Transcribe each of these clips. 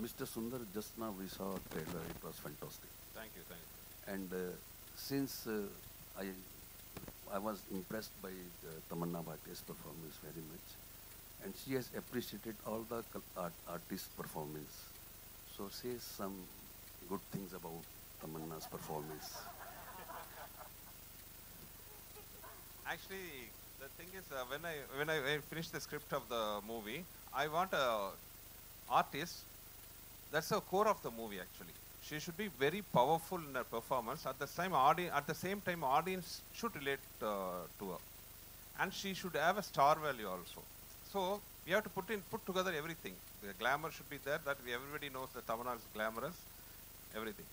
Mr. Sundar, just now we saw a trailer. It was fantastic. Thank you, thank you. And since I I was impressed by Tamanna Bhattia's performance very much, and she has appreciated all the artist performance. So say some good things about Tamanna's performance. Actually, the thing is, when I finished the script of the movie, I want a artist. That's the core of the movie. Actually, she should be very powerful in her performance. At the same time, audience should relate to her, and she should have a star value also. So we have to put together everything. The glamour should be there. Everybody knows that Tamanna is glamorous, everything.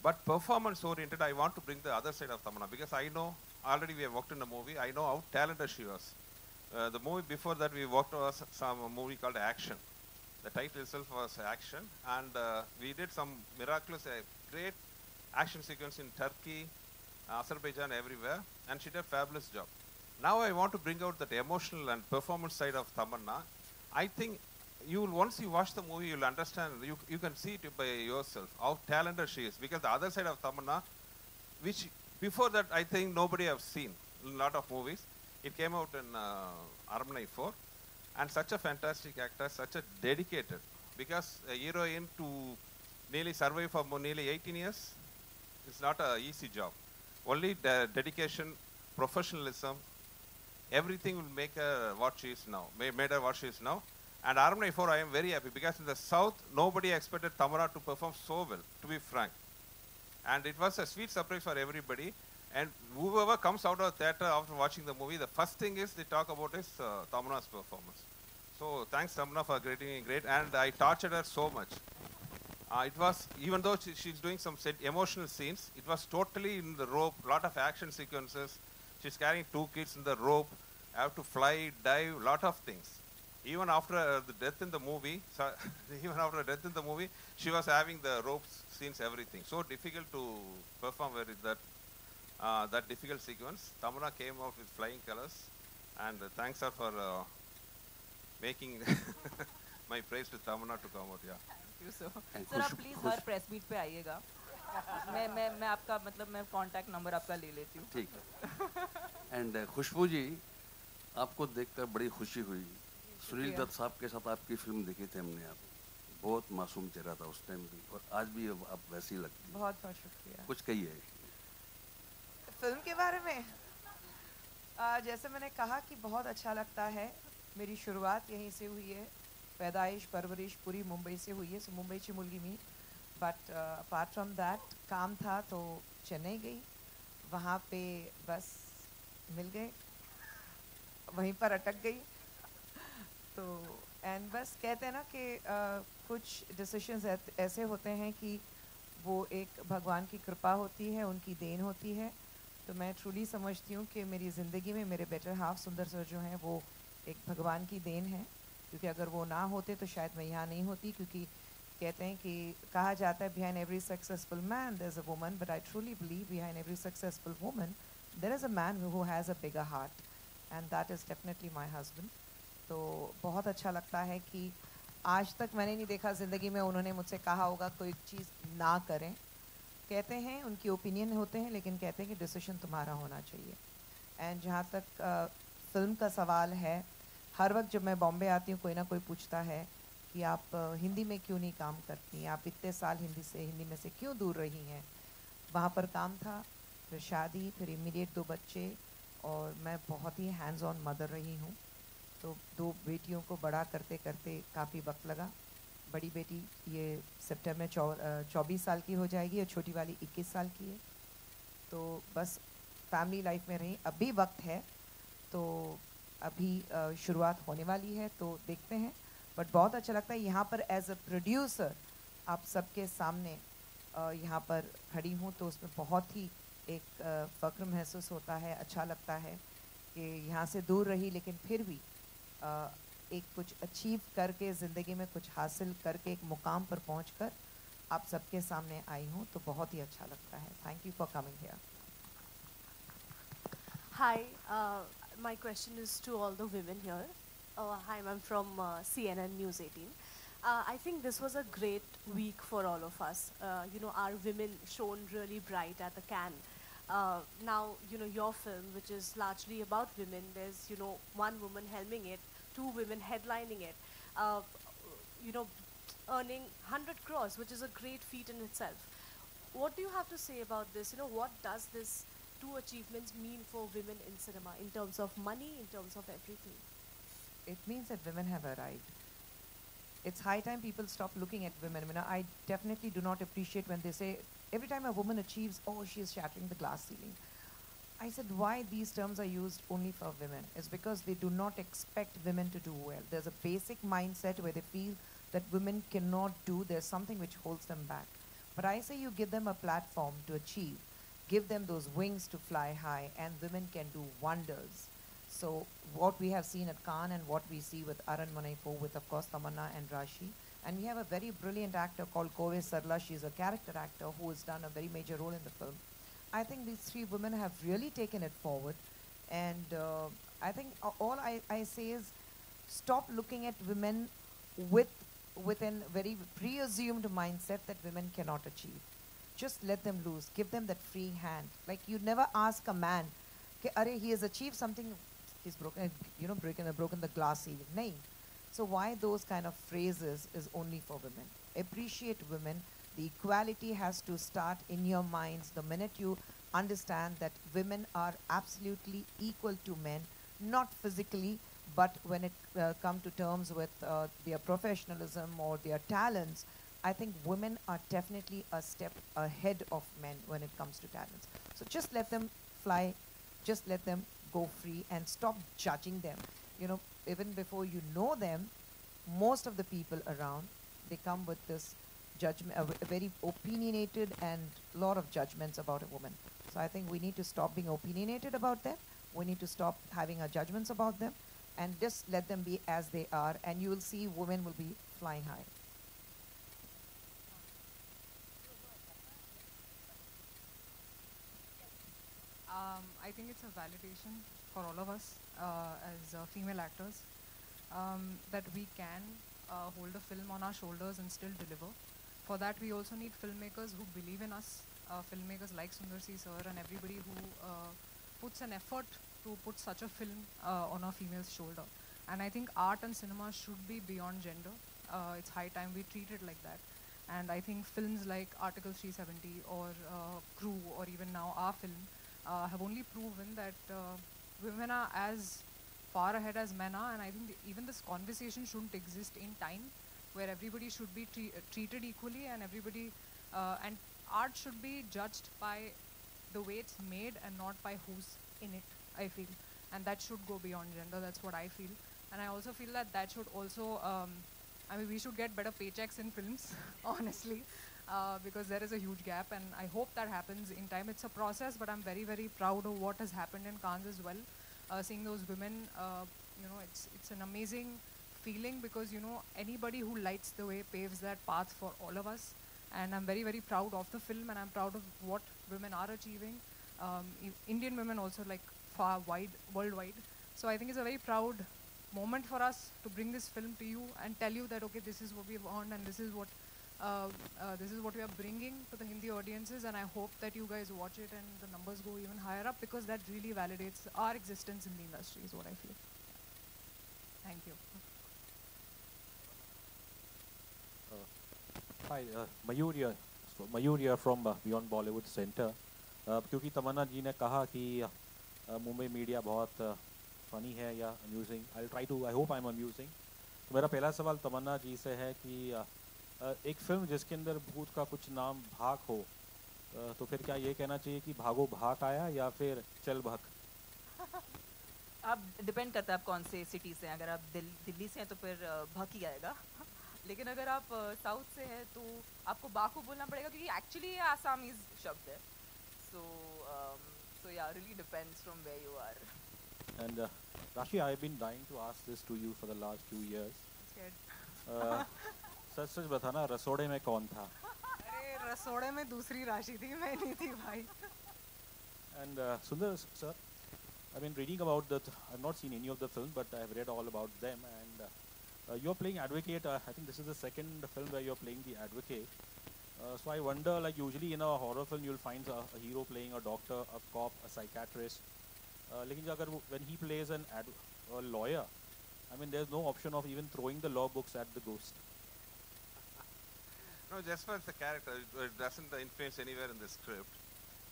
But performance oriented, I want to bring the other side of Tamanna because I know already we have worked in the movie. I know how talented she was. The movie before that we worked on some movie called Action. The title itself was Action, and we did some miraculous, great action sequence in Turkey, Azerbaijan, everywhere, and she did a fabulous job. Now I want to bring out that emotional and performance side of Tamanna. I think once you watch the movie, you'll understand. You can see it by yourself how talented she is. Because the other side of Tamanna, which before that I think nobody have seen in a lot of movies. It came out in Armani 4, and such a fantastic actor, such a dedicated. Because a heroine to nearly survive for nearly 18 years, it's not an easy job. Only the dedication, professionalism, everything will make her what she is now. Made her what she is now. And Armani 4, I am very happy because in the South, nobody expected Tamanna to perform so well, to be frank. And it was a sweet surprise for everybody. And whoever comes out of the theater after watching the movie, the first thing is they talk about is Tamanna's performance. So thanks Tamanna for getting great. And I tortured her so much. It was, even though she's doing some emotional scenes, it was totally in the rope, lot of action sequences. She's carrying 2 kids in the rope, have to fly, dive, lot of things. Even after the death in the movie, she was having the ropes scenes, everything. So difficult to perform that difficult sequence. Tamanna came out with flying colors, and thanks her for making my praise to Tamanna to come out. Yeah. Thank you so. Sir, आप please her press meet पे आइएगा. मैं आपका मतलब मैं contact number आपका ले लेती हूँ. ठीक है. And खुशबू जी, आपको देखकर बड़ी खुशी हुई. सुनील दत्त साहब के साथ आपकी फिल्म देखी थी हमने. आप बहुत मासूम चेहरा था उस टाइम भी, और आज भी आप वैसी लगती हैं. बहुत बहुत शुक्रिया. कुछ कहिए फिल्म के बारे में. जैसे मैंने कहा कि बहुत अच्छा लगता है. मेरी शुरुआत यहीं से हुई है. पैदाइश परवरिश पूरी मुंबई से हुई है. सो मुंबईची मुलगी मी. बट अपार्ट फ्रॉम दैट काम था तो चेन्नई गई. वहाँ पे बस मिल गए, वहीं पर अटक गई. तो एंड बस कहते हैं ना कि कुछ डिसीशंस ऐसे होते हैं कि वो एक भगवान की कृपा होती है, उनकी देन होती है. तो मैं ट्रूली समझती हूँ कि मेरी ज़िंदगी में मेरे बेटर हाफ सुंदर सर जो हैं वो एक भगवान की देन है. क्योंकि अगर वो ना होते तो शायद मैं यहाँ नहीं होती. क्योंकि कहते हैं कि कहा जाता है behind every successful man there is a woman, but I truly believe behind every successful woman there is a man who has a bigger heart, and that is definitely my husband. तो बहुत अच्छा लगता है कि आज तक मैंने नहीं देखा ज़िंदगी में उन्होंने मुझसे कहा होगा कोई चीज़ ना करें. कहते हैं उनकी ओपिनियन होते हैं, लेकिन कहते हैं कि डिसीजन तुम्हारा होना चाहिए. एंड जहाँ तक फिल्म का सवाल है, हर वक्त जब मैं बॉम्बे आती हूँ कोई ना कोई पूछता है कि आप हिंदी में क्यों नहीं काम करती हैं, आप इतने साल हिंदी में से क्यों दूर रही हैं. वहाँ पर काम था, फिर शादी, फिर इमीडिएट 2 बच्चे, और मैं बहुत ही हैंड्स ऑन मदर रही हूँ. तो 2 बेटियों को बड़ा करते करते काफ़ी वक्त लगा. बड़ी बेटी ये सितंबर में 24 साल की हो जाएगी और छोटी वाली 21 साल की है. तो बस फैमिली लाइफ में रही. अभी वक्त है, तो अभी शुरुआत होने वाली है, तो देखते हैं. बट बहुत अच्छा लगता है यहाँ पर एज अ प्रोड्यूसर आप सबके सामने यहाँ पर खड़ी हूँ. तो उसमें बहुत ही एक फ़ख्र महसूस होता है. अच्छा लगता है कि यहाँ से दूर रही लेकिन फिर भी एक कुछ अचीव करके, ज़िंदगी में कुछ हासिल करके, एक मुकाम पर पहुंचकर आप सबके सामने आई हूँ. तो बहुत ही अच्छा लगता है. Thank you for coming here. Hi, my question is to all the women here. Hi, I'm from CNN News 18. I think this was a great week for all of us. Our women shone really bright at the Cannes. Now, your film, which is largely about women, there's, one woman helming it, two women headlining it, uh, you know, earning 100 crores, which is a great feat in itself. What do you have to say about this? What does this two achievements mean for women in cinema in terms of money, in terms of everything? It means that women have arrived. It's high time people stop looking at women. I definitely do not appreciate when they say, every time a woman achieves, oh, she is shattering the glass ceiling. I said, why these terms are used only for women? It's because they do not expect women to do well. There's a basic mindset where they feel that women cannot do, there's something which holds them back. But I say you give them a platform to achieve, give them those wings to fly high, and women can do wonders. So what we have seen at Cannes and what we see with Aranmanai 4 with, of course, Tamanna and Rashi. And we have a very brilliant actor called Kove Sarla. She's a character actor who has done a very major role in the film. I think these three women have really taken it forward. And I think all I say is stop looking at women with a very pre-assumed mindset that women cannot achieve. Just let them loose. Give them that free hand. Like you never ask a man, he has achieved something, he's broken, broken the glass ceiling. Nahin. So why those kind of phrases is only for women? Appreciate women. The equality has to start in your minds the minute you understand that women are absolutely equal to men, not physically, but when it comes to terms with their professionalism or their talents, I think women are definitely a step ahead of men when it comes to talents. So just let them fly, just let them go free and stop judging them. Even before you know them, most of the people around, they come with this judgment, a very opinionated and a lot of judgments about a woman. So I think we need to stop being opinionated about them. We need to stop having our judgments about them and just let them be as they are, and you will see women will be flying high. I think it's a validation for all of us as female actors that we can hold a film on our shoulders and still deliver. For that, we also need filmmakers who believe in us, filmmakers like Sundar C. Sir and everybody who puts an effort to put such a film on a female's shoulder. And I think art and cinema should be beyond gender. It's high time we treat it like that. And I think films like Article 370 or Crew or even now our film have only proven that women are as far ahead as men are, and I think even this conversation shouldn't exist in time where everybody should be treated equally and everybody, and art should be judged by the way it's made and not by who's in it, I feel. And that should go beyond gender, that's what I feel. And I also feel that that should also, we should get better paychecks in films, honestly. Because there is a huge gap, and I hope that happens in time. It's a process, but I'm very, very proud of what has happened in Cannes as well. Seeing those women, it's an amazing feeling because, anybody who lights the way paves that path for all of us. And I'm very, very proud of the film, and I'm proud of what women are achieving. Indian women also, like, far wide, worldwide. So I think it's a very proud moment for us to bring this film to you and tell you that, okay, this is what we've earned and this is what we are bringing to the Hindi audiences, and I hope that you guys watch it and the numbers go even higher up because that really validates our existence in the industry is what I feel. Thank you. Hi, Mayur here from Beyond Bollywood Center. क्योंकि तमन्ना जी ने कहा कि Mumbai media बहुत funny है या amusing, I hope I am amusing. तो मेरा पहला सवाल तमन्ना जी से है कि एक फिल्म जिसके अंदर भूत का कुछ नाम भाग हो, तो फिर क्या ये कहना चाहिए कि भागो भाग आया या फिर चल भाग? आप डिपेंड करता है आप कौन से सिटी से हैं। अगर आप दिल्ली से हैं तो फिर भाग ही आएगा लेकिन अगर आप साउथ से हैं तो आपको बाकू बोलना पड़ेगा क्योंकि एक्चुअली ये आसामीज शब्द है। So yeah, really depends from where you are. And Rashi, I've been dying to ask this to you for the last few years. I'm scared. सच बताना, रसोड़े में कौन था? अरे रसोड़े में दूसरी राशि थी, मैं नहीं थी भाई। And Sundar sir, I've been reading about that. I've not seen any of the films, but I've read all about them. And You're playing advocate. I think this is the second film where you're playing the advocate. So I wonder, like usually in a horror film, you'll find a hero playing a doctor, a cop, a psychiatrist. लेकिन अगर when he plays a lawyer, I mean, there's no option of even throwing the law books at the ghost. No, just for the character, it doesn't influence anywhere in the script.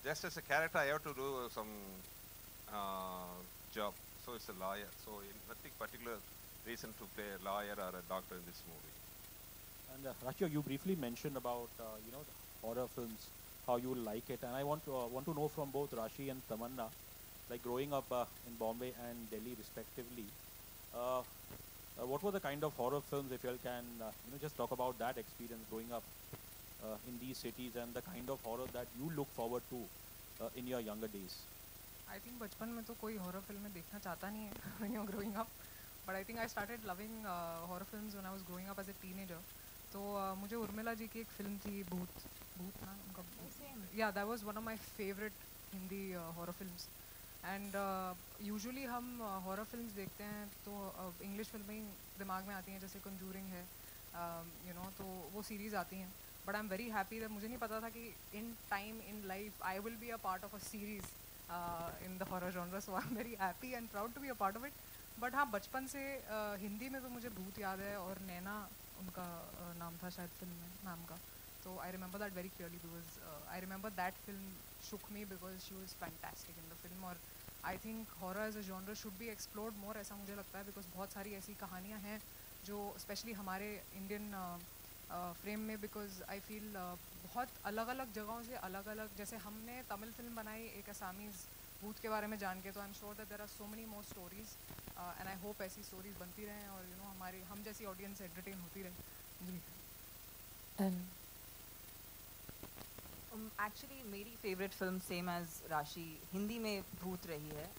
Just as a character, I have to do some job. So it's a lawyer. So nothing particular reason to play a lawyer or a doctor in this movie. And Rashi, you briefly mentioned about you know, the horror films, how you like it, and I want to know from both Rashi and Tamanna, like growing up in Bombay and Delhi respectively, what were the kind of horror films, if you all can you know, just talk about that experience growing up in these cities and the kind of horror that you look forward to in your younger days. I think बचपन में तो कोई horror film में देखना चाहता नहीं है when you're growing up, but I think I started loving horror films when I was growing up as a teenager. तो मुझे उर्मिला जी की एक film थी भूत ना उनका, yeah, that was one of my favorite Hindi horror films. And usually हम horror films देखते हैं तो English फिल्में ही दिमाग में आती हैं, जैसे Conjuring है, you know, तो वो series आती हैं. But I'm very happy that मुझे नहीं पता था कि in time in life I will be a part of a series in the horror genre, so I'm very happy and proud to be a part of it. But हाँ, बचपन से हिंदी में तो मुझे भूत याद है, और नैना उनका नाम था शायद फिल्म में, नाम का. So I remember that very clearly because I remember that film shook me because she was fantastic in the film. और I think horror as a genre should be explored more, ऐसा मुझे लगता है, because बहुत सारी ऐसी कहानियाँ हैं जो especially हमारे Indian फ्रेम में, बिकॉज आई फील बहुत अलग अलग जगहों से अलग अलग, जैसे हमने तमिल फिल्म बनाई एक असामीज़ भूत के बारे में जान के, तो I am sure that there are so many more stories and I hope ऐसी स्टोरीज बनती रहें और यू नो हमारी हम जैसी ऑडियंस एंटरटेन होती रहे जी. एक्चुअली मेरी फेवरेट फिल्म सेम एज राशि हिंदी में भूत रही है.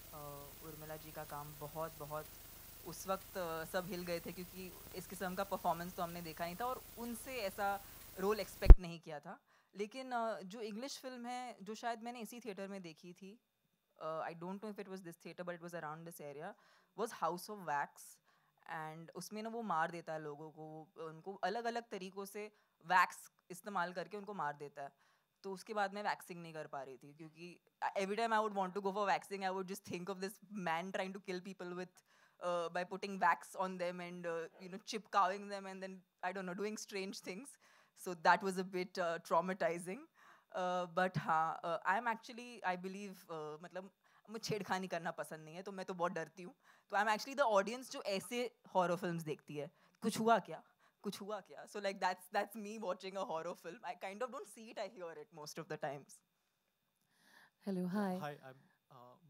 उर्मिला जी का काम बहुत बहुत उस वक्त सब हिल गए थे, क्योंकि इस किस्म का परफॉर्मेंस तो हमने देखा नहीं था और उनसे ऐसा रोल एक्सपेक्ट नहीं किया था. लेकिन जो इंग्लिश फिल्म है, जो शायद मैंने इसी थिएटर में देखी थी, I don't know if it was this theatre but it was around this area, was house of wax. And उसमें ना वो मार देता है लोगों को, उनको अलग अलग तरीक़ों से वैक्स इस्तेमाल करके उनको मार देता है. तो उसके बाद मैं वैक्सिंग नहीं कर पा रही थी, क्योंकि every time I would want to go for waxing I would just think of this man trying to kill people with by putting wax on them and you know, chipkawing them and then I don't know, doing strange things. So that was a bit traumatizing. But हाँ, I'm actually, I believe, मतलब मुझे छेड़खानी करना पसंद नहीं है, तो मैं तो बहुत डरती हूँ. तो I'm actually the audience जो ऐसे horror films देखती है. कुछ हुआ क्या? कुछ हुआ क्या? So like that's me watching a horror film. I kind of don't see it, I hear it most of the times. Hello, hi. Hi, I'm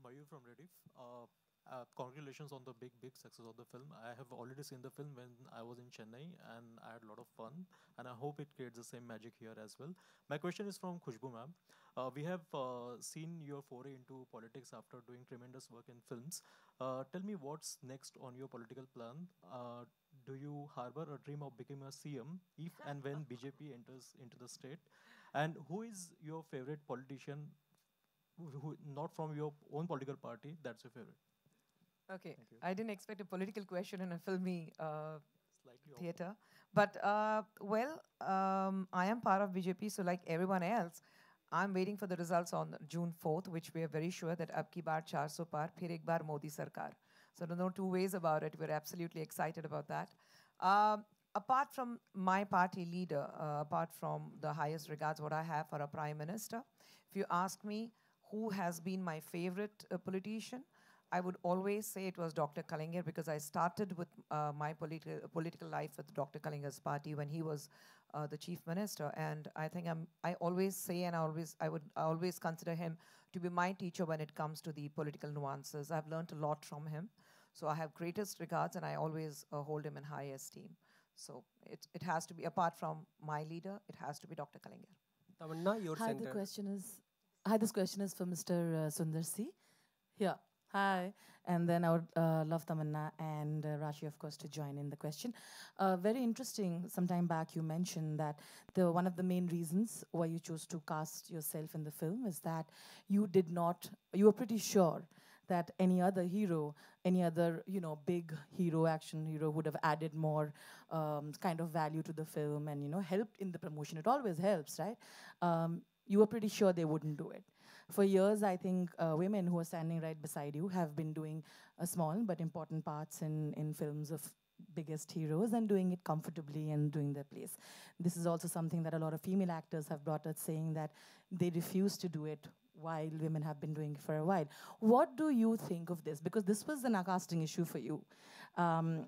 Mayur from Rediff. Congratulations on the big success of the film. I have already seen the film when I was in Chennai and I had a lot of fun, and I hope it creates the same magic here as well. My question is from Khushbu ma'am. We have seen your foray into politics after doing tremendous work in films. Tell me what's next on your political plan. Do you harbor a dream of becoming a CM if and when BJP enters into the state? And who is your favorite politician, who not from your own political party, that's your favorite? Okay, I didn't expect a political question in a filmy Slightly theater. But, I am part of BJP, so like everyone else, I'm waiting for the results on June 4th, which we are very sure that ab ki baar 400 par, phir ek baar Modi Sarkar. So there are no two ways about it. We're absolutely excited about that. Apart from my party leader, apart from the highest regards what I have for a prime minister, if you ask me who has been my favorite politician, I would always say it was Dr. Kalaignar, because I started with my political life with Dr. Kalaigner's party when he was the chief minister. And I think I always say, and I always consider him to be my teacher when it comes to the political nuances. I've learned a lot from him. So I have greatest regards, and I always hold him in high esteem. So it has to be, apart from my leader, it has to be Dr. Kalaignar. Tamanna, your center. This question is for Mr. Sundar C. Yeah. Hi, and then I would love Tamanna and Rashi, of course, to join in the question. Very interesting, some time back you mentioned that one of the main reasons why you chose to cast yourself in the film is that you were pretty sure that any other hero, any other, you know, big hero, action hero would have added more kind of value to the film and, you know, helped in the promotion. It always helps, right? You were pretty sure they wouldn't do it. For years, I think women who are standing right beside you have been doing small but important parts in films of biggest heroes and doing it comfortably and doing their place. This is also something that a lot of female actors have brought us, saying that they refuse to do it while women have been doing it for a while. What do you think of this? Because this was an casting issue for you.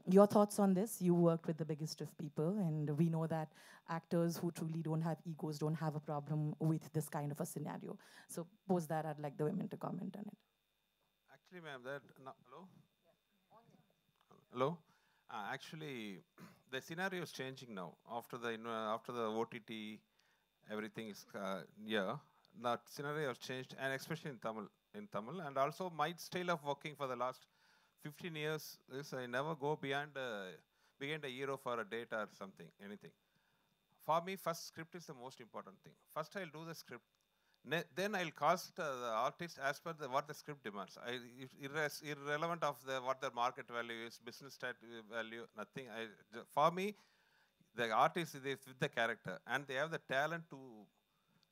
Your thoughts on this? You worked with the biggest of people, and we know that actors who truly don't have egos don't have a problem with this kind of a scenario. So post that, I'd like the women to comment on it. Actually, ma'am, that no, hello. Hello. Actually, the scenario is changing now after the OTT. Everything is yeah. That scenario has changed, and especially in Tamil, and also my style of working for the last 15 years is I never go beyond a hero for a date or something, anything. For me, first script is the most important thing. First, I'll do the script. Then I'll cast the artist as per what the script demands. Irrelevant of what the market value is, business value, nothing. For me, the artist is with the character, and they have the talent to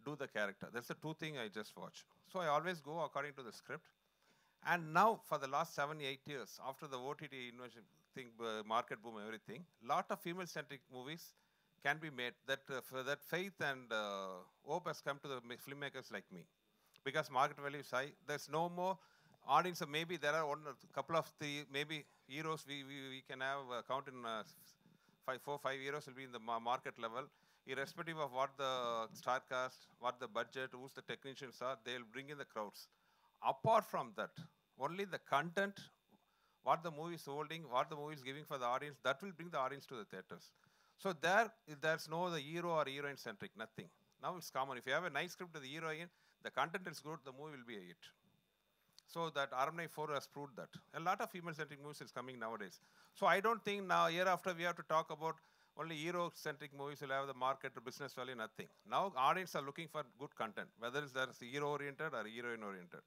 do the character. That's the two things I just watch. So I always go according to the script. And now, for the last 7, 8 years, after the OTT innovation thing, market boom, everything, lot of female-centric movies can be made. That faith and hope has come to the filmmakers like me, because market value is high. There's no more audience. Maybe there are a couple of the maybe heroes we can have count in 4, 5 heroes will be in the market level. Irrespective of what the star cast, what the budget, who's the technicians are, they'll bring in the crowds. Apart from that, only the content, what the movie is holding, what the movie is giving for the audience, that will bring the audience to the theaters. So there's no the hero or heroine centric, nothing. Now it's common. If you have a nice script with the heroine, the content is good, the movie will be a hit. So that Aramnai 4 has proved that. A lot of female-centric movies is coming nowadays. So I don't think now, year after, we have to talk about only hero-centric movies will have the market or business value, nothing. Now, audience are looking for good content, whether it's hero-oriented or heroine-oriented.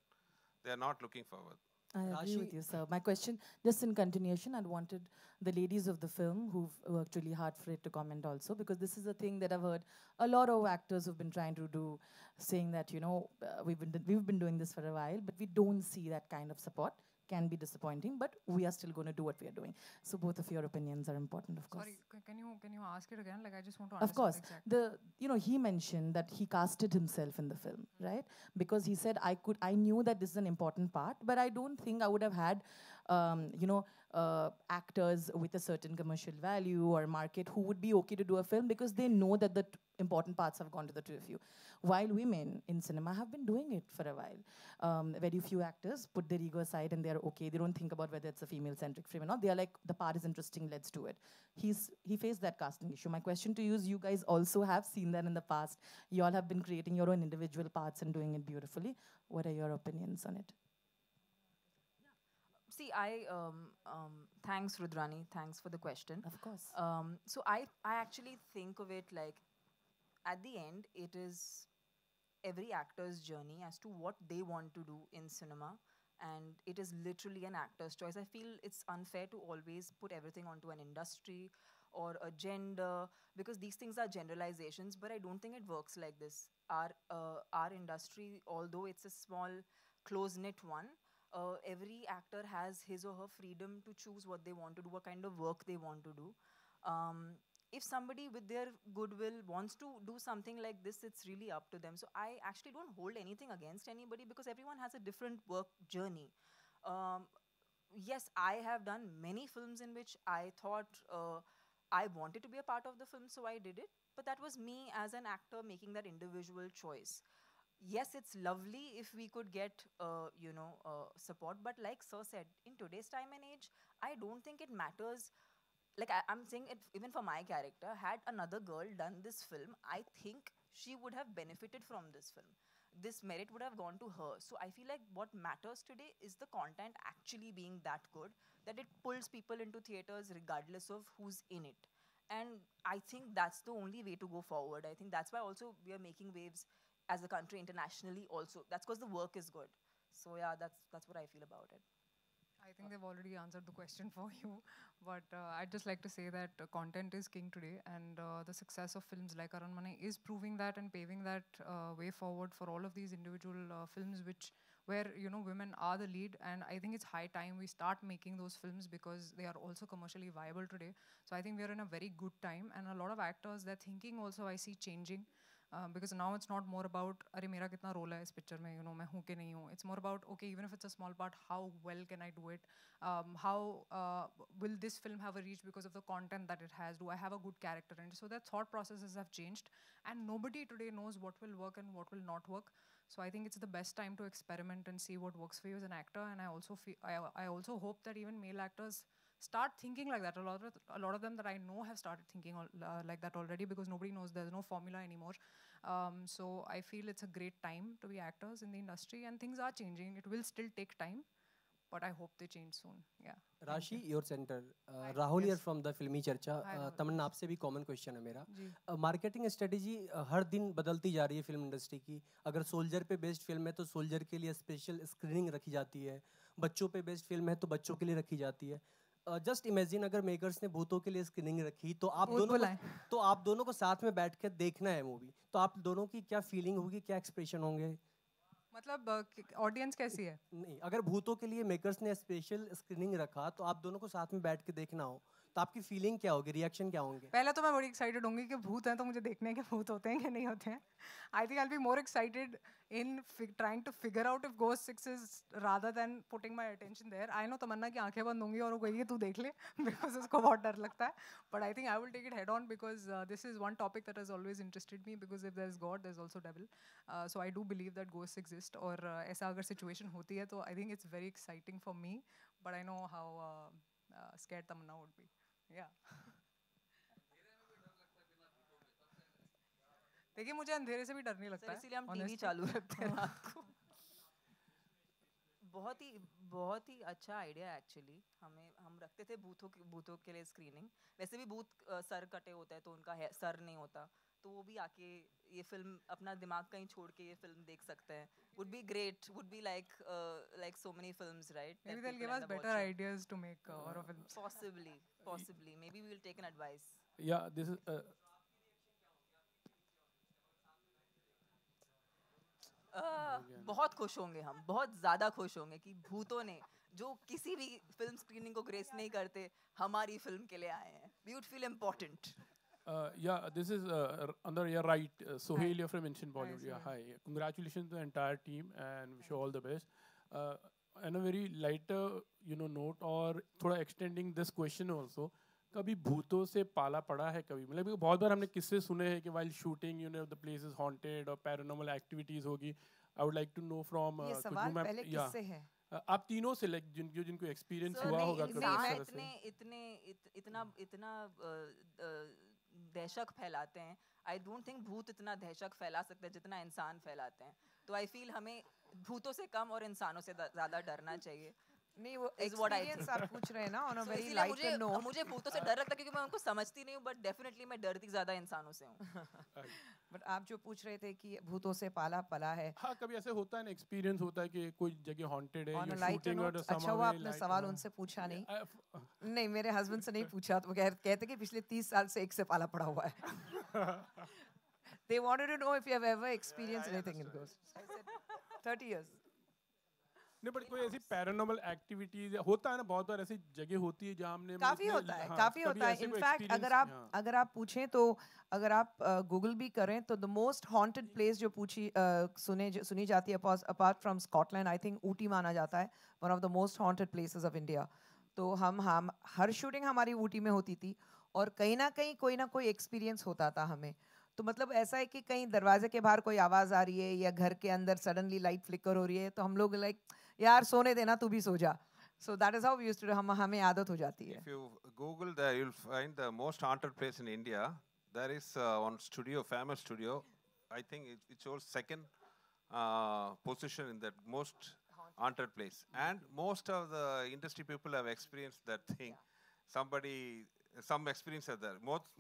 They are not looking forward. I agree with you, sir. My question, just in continuation, I wanted the ladies of the film who've worked really hard for it to comment also, because this is a thing that I've heard a lot of actors who've been trying to do, saying that, you know, we've been doing this for a while, but we don't see that kind of support. Can be disappointing, but we are still going to do what we are doing. So both of your opinions are important, of course. Sorry, can you ask it again? Like, I just want to understand. Of course. Exactly. He mentioned that he casted himself in the film, right? Because he said, I knew that this is an important part, but I don't think I would have had, actors with a certain commercial value or market who would be okay to do a film, because they know that the important parts have gone to the two of you. While women in cinema have been doing it for a while. Very few actors put their ego aside and they're okay. They don't think about whether it's a female-centric film or not. They are like, the part is interesting, let's do it. He faced that casting issue. My question to you is, you guys also have seen that in the past. You all have been creating your own individual parts and doing it beautifully. What are your opinions on it? See, thanks Rudrani, thanks for the question. Of course. So I actually think of it like, at the end, it is every actor's journey as to what they want to do in cinema, and it is literally an actor's choice. I feel it's unfair to always put everything onto an industry or a gender, because these things are generalizations, but I don't think it works like this. Our industry, although it's a small, close-knit one, every actor has his or her freedom to choose what they want to do, what kind of work they want to do. If somebody with their goodwill wants to do something like this, it's really up to them. So I actually don't hold anything against anybody, because everyone has a different work journey. Yes, I have done many films in which I thought I wanted to be a part of the film, so I did it. But that was me as an actor making that individual choice. Yes, it's lovely if we could get, support. But like Sir said, in today's time and age, I don't think it matters. Like I'm saying it even for my character, had another girl done this film, I think she would have benefited from this film. This merit would have gone to her. So I feel like what matters today is the content actually being that good, that it pulls people into theaters regardless of who's in it. And I think that's the only way to go forward. I think that's why also we are making waves as a country internationally also. That's because the work is good. So yeah, that's what I feel about it. I think they've already answered the question for you, but I'd just like to say that content is king today, and the success of films like Aranmane is proving that and paving that way forward for all of these individual films where women are the lead, and I think it's high time we start making those films because they are also commercially viable today. So I think we are in a very good time, and a lot of actors, their thinking also I see changing. Because now it's not more about अरे मेरा कितना role है इस picture में, मैं हूँ कि नहीं हूँ. It's more about, okay, even if it's a small part, how well can I do it? How will this film have a reach because of the content that it has? Do I have a good character? And so their thought processes have changed, and nobody today knows what will work and what will not work. So I think it's the best time to experiment and see what works for you as an actor. And I also hope that even male actors start thinking like that. A lot of them that I know have started thinking like that already, because nobody knows, there's no formula anymore. So I feel it's a great time to be actors in the industry, and things are changing. It will still take time, but I hope they change soon. Yeah. Rashi, your center. Rahul here from the Filmi Charcha. तमन्ना आपसे भी common question है मेरा. Marketing strategy हर दिन बदलती जा रही है film industry की. अगर soldier पे based film है तो soldier के लिए special screening रखी जाती है. बच्चों पे based film है तो बच्चों के लिए रखी जाती है. जस्ट इमेजिन अगर मेकर्स ने भूतों के लिए स्क्रीनिंग रखी तो आप दोनों को साथ में बैठ कर देखना है मूवी, तो आप दोनों की क्या फीलिंग होगी, क्या एक्सप्रेशन होंगे? मतलब ऑडियंस कैसी है? नहीं, अगर भूतों के लिए मेकर्स ने स्पेशल स्क्रीनिंग रखा तो आप दोनों को साथ में बैठ के देखना हो, तो आपकी फीलिंग क्या होगी, रिएक्शन क्या होंगे? पहले तो मैं बड़ी एक्साइटेड होंगी कि भूत हैं तो मुझे देखने के भूत होते हैं कि नहीं होते हैं. I think I will be more excited in trying to figure out if ghost 6 is rather than putting my attention there. I know Tamanna की आंखें बंद होंगी और वो कहेगी तू देख ले, बिकॉज उसको बहुत डर लगता है. But I think I will take it head on, because this is one topic that has always interested me, because if there is God there is also devil. So I do believe that ghost exist, और ऐसा अगर situation होती है तो I think it's very exciting for me, but I know how scared Tamannaah would be. देखिए मुझे अंधेरे से भी डर नहीं लगता है, इसीलिए हम टीवी चालू रखते हैं रात को. बहुत ही अच्छा आइडिया एक्चुअली. हम रखते थे भूतों के लिए स्क्रीनिंग. वैसे भी भूत सर कटे होते हैं तो उनका सर नहीं होता, तो वो भी आके ये फिल्म अपना दिमाग कहीं छोड़ के ये फिल्म देख सकते हैं. would be great, would be like so many films, right? Maybe they'll give us better ideas to make horror films. Possibly. Maybe we will take an advice. Yeah, this is. बहुत खुश होंगे हम, बहुत ज़्यादा खुश होंगे कि भूतों ने जो किसी भी फिल्म स्क्रीनिंग को ग्रेस नहीं करते हमारी फिल्म के लिए आए हैं. We would feel important. Yeah, this is you're right. Sohail, you're from Ancient Bollywood. Yeah, hi. Congratulations to the entire team and wish you all the best. And a very lighter, note, और थोड़ा extending this question also. कभी भूतों से पाला पड़ा है कभी? मतलब बहुत बार हमने किस्से सुने हैं कि while shooting, the place is haunted और paranormal activities होगी. I would like to know from. ये सवाल पहले किससे है? आप तीनों से जिनको एक्सपीरियंस हुआ होगा इतना दहशत फैलाते हैं. आई डोंट थिंक भूत इतना दहशत फैला सकते हैं जितना इंसान फैलाते हैं. तो आई फील हमें भूतों से कम और इंसानों से ज़्यादा डरना चाहिए. नहीं, वो एक्सपीरियंस आप पूछ रहे हैं ना, on a very light note. मुझे भूतों से डर लगता है क्योंकि मैं उनको समझती नहीं हूँ, बट डेफिनेटली मैं डरती ज़्यादा इंसानों से हूँ. बट आप जो पूछ रहे थे कि भूतों से पला है. हाँ, कभी ऐसे होता है ना, एक्सपीरियंस होता है कि कोई जगह हॉन्टेड है, ऑन अ लाइट नोट. अच्छा हुआ आपने सवाल उनसे पूछा नहीं. नहीं, मेरे हस्बैंड से नहीं पूछा, तो वो कहते कि पिछले 30 साल से एक से पाला पड़ा हुआ है. They wanted to know if you have ever experienced anything in ghosts. I said 30 years. नहीं, बट कोई ऐसी पैरानॉर्मल एक्टिविटीज होता है ना, बहुत बार ऐसी जगह होती है जहाँ हमने काफी होता है. इनफैक्ट अगर आप पूछें तो अगर आप गूगल भी करें तो द मोस्ट हॉन्टेड प्लेस जो सुनी जाती है apart from Scotland, I think Ooty माना जाता है one of the most haunted places of India. तो हम हर शूटिंग हमारी ऊटी में होती थी और कहीं ना कहीं कोई ना कोई एक्सपीरियंस होता था हमें. तो मतलब ऐसा है कि कहीं दरवाजे के बाहर कोई आवाज़ आ रही है या घर के अंदर सडनली लाइट फ्लिकर हो रही है तो हम लोग लाइक यार सोने देना, तू भी सो जा. So that is how we used to do. हमें आदत हो जाती है. If you Google there, you'll find the most haunted place in India. There is one studio, famous studio. I think it shows second position in that most haunted place. And most of the industry people have experienced that thing. Some experience are there.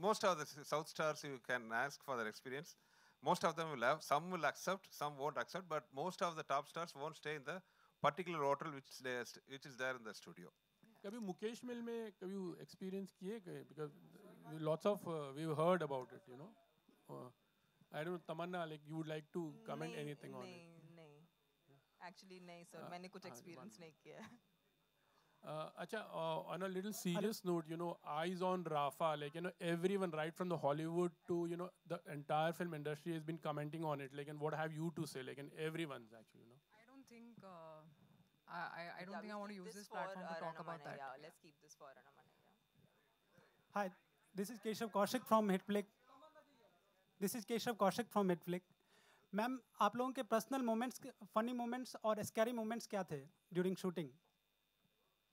Most of the South stars you can ask for their experience. Most of them will have. Some will accept, some won't accept. But most of the top stars won't stay in the particular hotel which is there in the studio. कभी मुकेश मिल में कभी experience किए because lots of we've heard about it, you know. I don't know, Tamanna, like you would like to comment anything on it? नहीं, actually नहीं sir, मैंने कुछ experience नहीं किया. Acha, on a little serious note, you know, eyes on Rafa, like, you know, everyone right from the Hollywood to, you know, the entire film industry has been commenting on it, like, and what have you to say, like, and everyone's actually, you know. I don't think I want to use this platform to talk about that. Yeah, let's keep this for Ranamanaya. Hi, this is Keshav Kaushik from Hitflick. Ma'am, आप लोगों के personal moments, funny moments और scary moments क्या थे during shooting?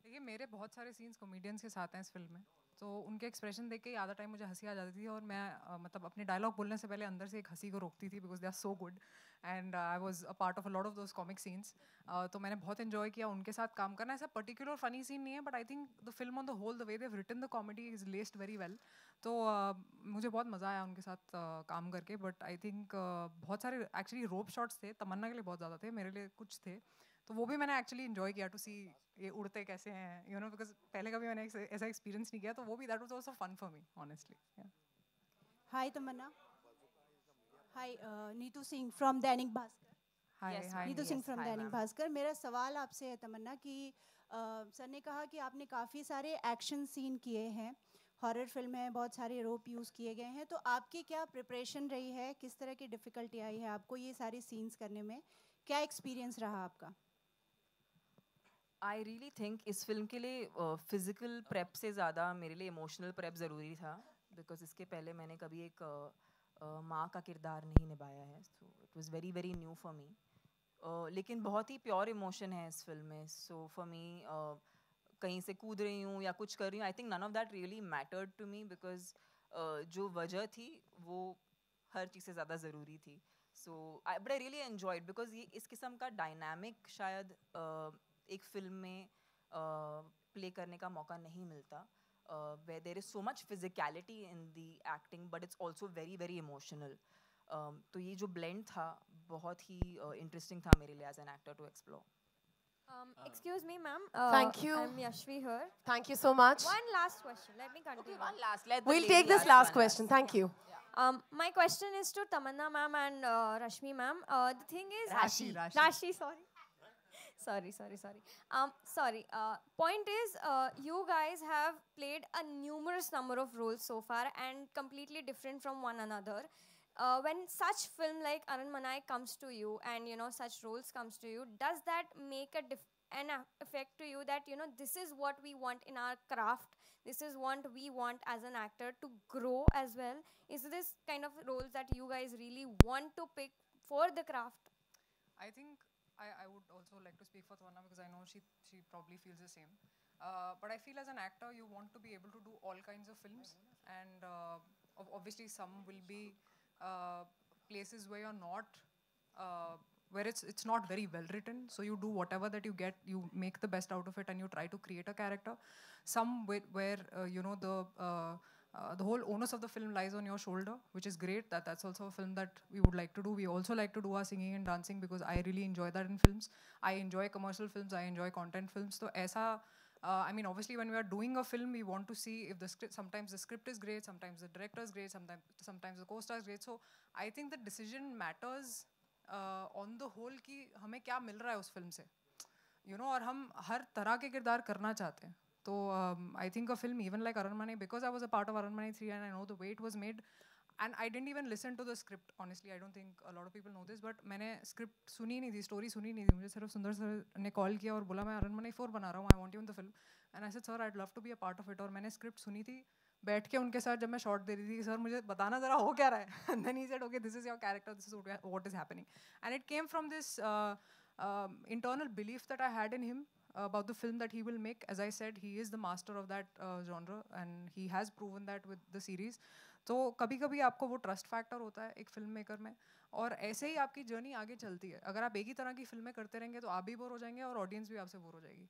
देखिए, मेरे बहुत सारे सीन्स कॉमेडियंस के साथ हैं इस फिल्म में, तो उनके एक्सप्रेशन देख के आधा टाइम मुझे हंसी आ जाती थी और मैं मतलब अपने डायलॉग बोलने से पहले अंदर से एक हंसी को रोकती थी because they are so good and I was a part of a lot of those comic scenes. तो मैंने बहुत एंजॉय किया उनके साथ काम करना. ऐसा पर्टिकुलर फनी सीन नहीं है, but I think the film on the whole, the way they have written the comedy is laced very well. तो मुझे बहुत मज़ा आया उनके साथ काम करके. बट आई थिंक बहुत सारे एक्चुअली रोप शॉट्स थे, तमन्ना के लिए बहुत ज़्यादा थे, मेरे लिए कुछ थे, तो वो भी मैंने एक्चुअली एंजॉय किया टू सी ये उड़ते कैसे हैं, यू नो, बिकॉज पहले कभी मैंने ऐसा एक्सपीरियंस नहीं किया, तो वो भी that was also fun for me honestly. Hi Tamannaah. Hi, Neetu Singh from Dainik Bhaskar. Hi Neetu Singh from Dainik Bhaskar. मेरा सवाल आपसे है तमन्ना कि सर ने कहा कि आपने काफ़ी सारे एक्शन सीन किए हैं, हॉरर फिल्म है, बहुत सारे रोप यूज़ किए गए हैं, तो आपकी क्या प्रिपरेशन रही है, किस तरह की डिफ़िकल्टी आई है आपको ये सारे सीन्स करने में, क्या एक्सपीरियंस रहा आपका? आई रियली थिंक इस फिल्म के लिए फिज़िकल प्रेप से ज़्यादा मेरे लिए इमोशनल प्रेप ज़रूरी था, बिकॉज इसके पहले मैंने कभी एक माँ का किरदार नहीं निभाया है, so it was very very new for me. लेकिन बहुत ही प्योर इमोशन है इस फिल्म में. सो फॉर मी कहीं से कूद रही हूँ या कुछ कर रही हूँ, I think none of that really mattered to me, because जो वजह थी वो हर चीज़ से ज़्यादा ज़रूरी थी. So but I really enjoyed because ये इस किस्म का डायनामिक शायद एक फिल्म में प्ले करने का मौका नहीं मिलता, where there is so much physicality in the acting but it's also very very emotional. तो ये जो blend था बहुत ही interesting था मेरे लिए as an actor to explore. Excuse me, ma'am. Thank you. I'm Yashvi here. Thank you so much. One last question. Let me continue. Okay, one last. We'll take this last question. Thank you. My question is to Tamanna ma'am and Rashmi ma'am. The thing is Rashi. Sorry. Point is, you guys have played a numerous number of roles so far and completely different from one another. When such film like Aranmanai comes to you and, you know, such roles comes to you, does that make an effect to you that, you know, this is what we want in our craft, this is what we want as an actor to grow as well? Is this kind of roles that you guys really want to pick for the craft? I think I would also like to speak for Tamanna because I know she probably feels the same. But I feel as an actor, you want to be able to do all kinds of films, and obviously some will be places where you're not, where it's not very well written. So you do whatever that you get, you make the best out of it, and you try to create a character. Some where you know the whole onus of the film lies on your shoulder, which is great. That's also a film that we would like to do. We also like to do our singing and dancing because I really enjoy that in films. I enjoy commercial films. I enjoy content films. So aisa, I mean, obviously when we are doing a film, we want to see if the script, sometimes the script is great, sometimes the director is great, sometimes the co-star is great. So I think the decision matters on the whole कि हमें क्या मिल रहा है उस film से, you know, और हम हर तरह के किरदार करना चाहते हैं. So I think a film even like Aranmanai, because I was a part of Aranmanai 3 and I know the way it was made, and I didn't even listen to the script, honestly. I don't think a lot of people know this, but मैंने script सुनी नहीं थी, story सुनी नहीं थी. मुझे सिर्फ सुंदर सर ने call किया और बोला मैं Aranmanai 4 बना रहा हूँ, I want you in the film. And I said, sir, I'd love to be a part of it. और मैंने script सुनी थी, बैठ के उनके साथ जब मैं shot दे रही थी, सर मुझे बताना ज़रा हो क्या रहा है. And then he said, okay, this is your character, this is what is happening. And it came from this internal belief that I had in him about the film that he will make. As I said, he is the master of that genre and he has proven that with the series. तो कभी कभी आपको वो trust factor होता है एक film maker में, और ऐसे ही आपकी जर्नी आगे चलती है. अगर आप एक ही तरह की फिल्में करते रहेंगे तो आप भी बोर हो जाएंगे और ऑडियंस भी आपसे बोर हो जाएगी.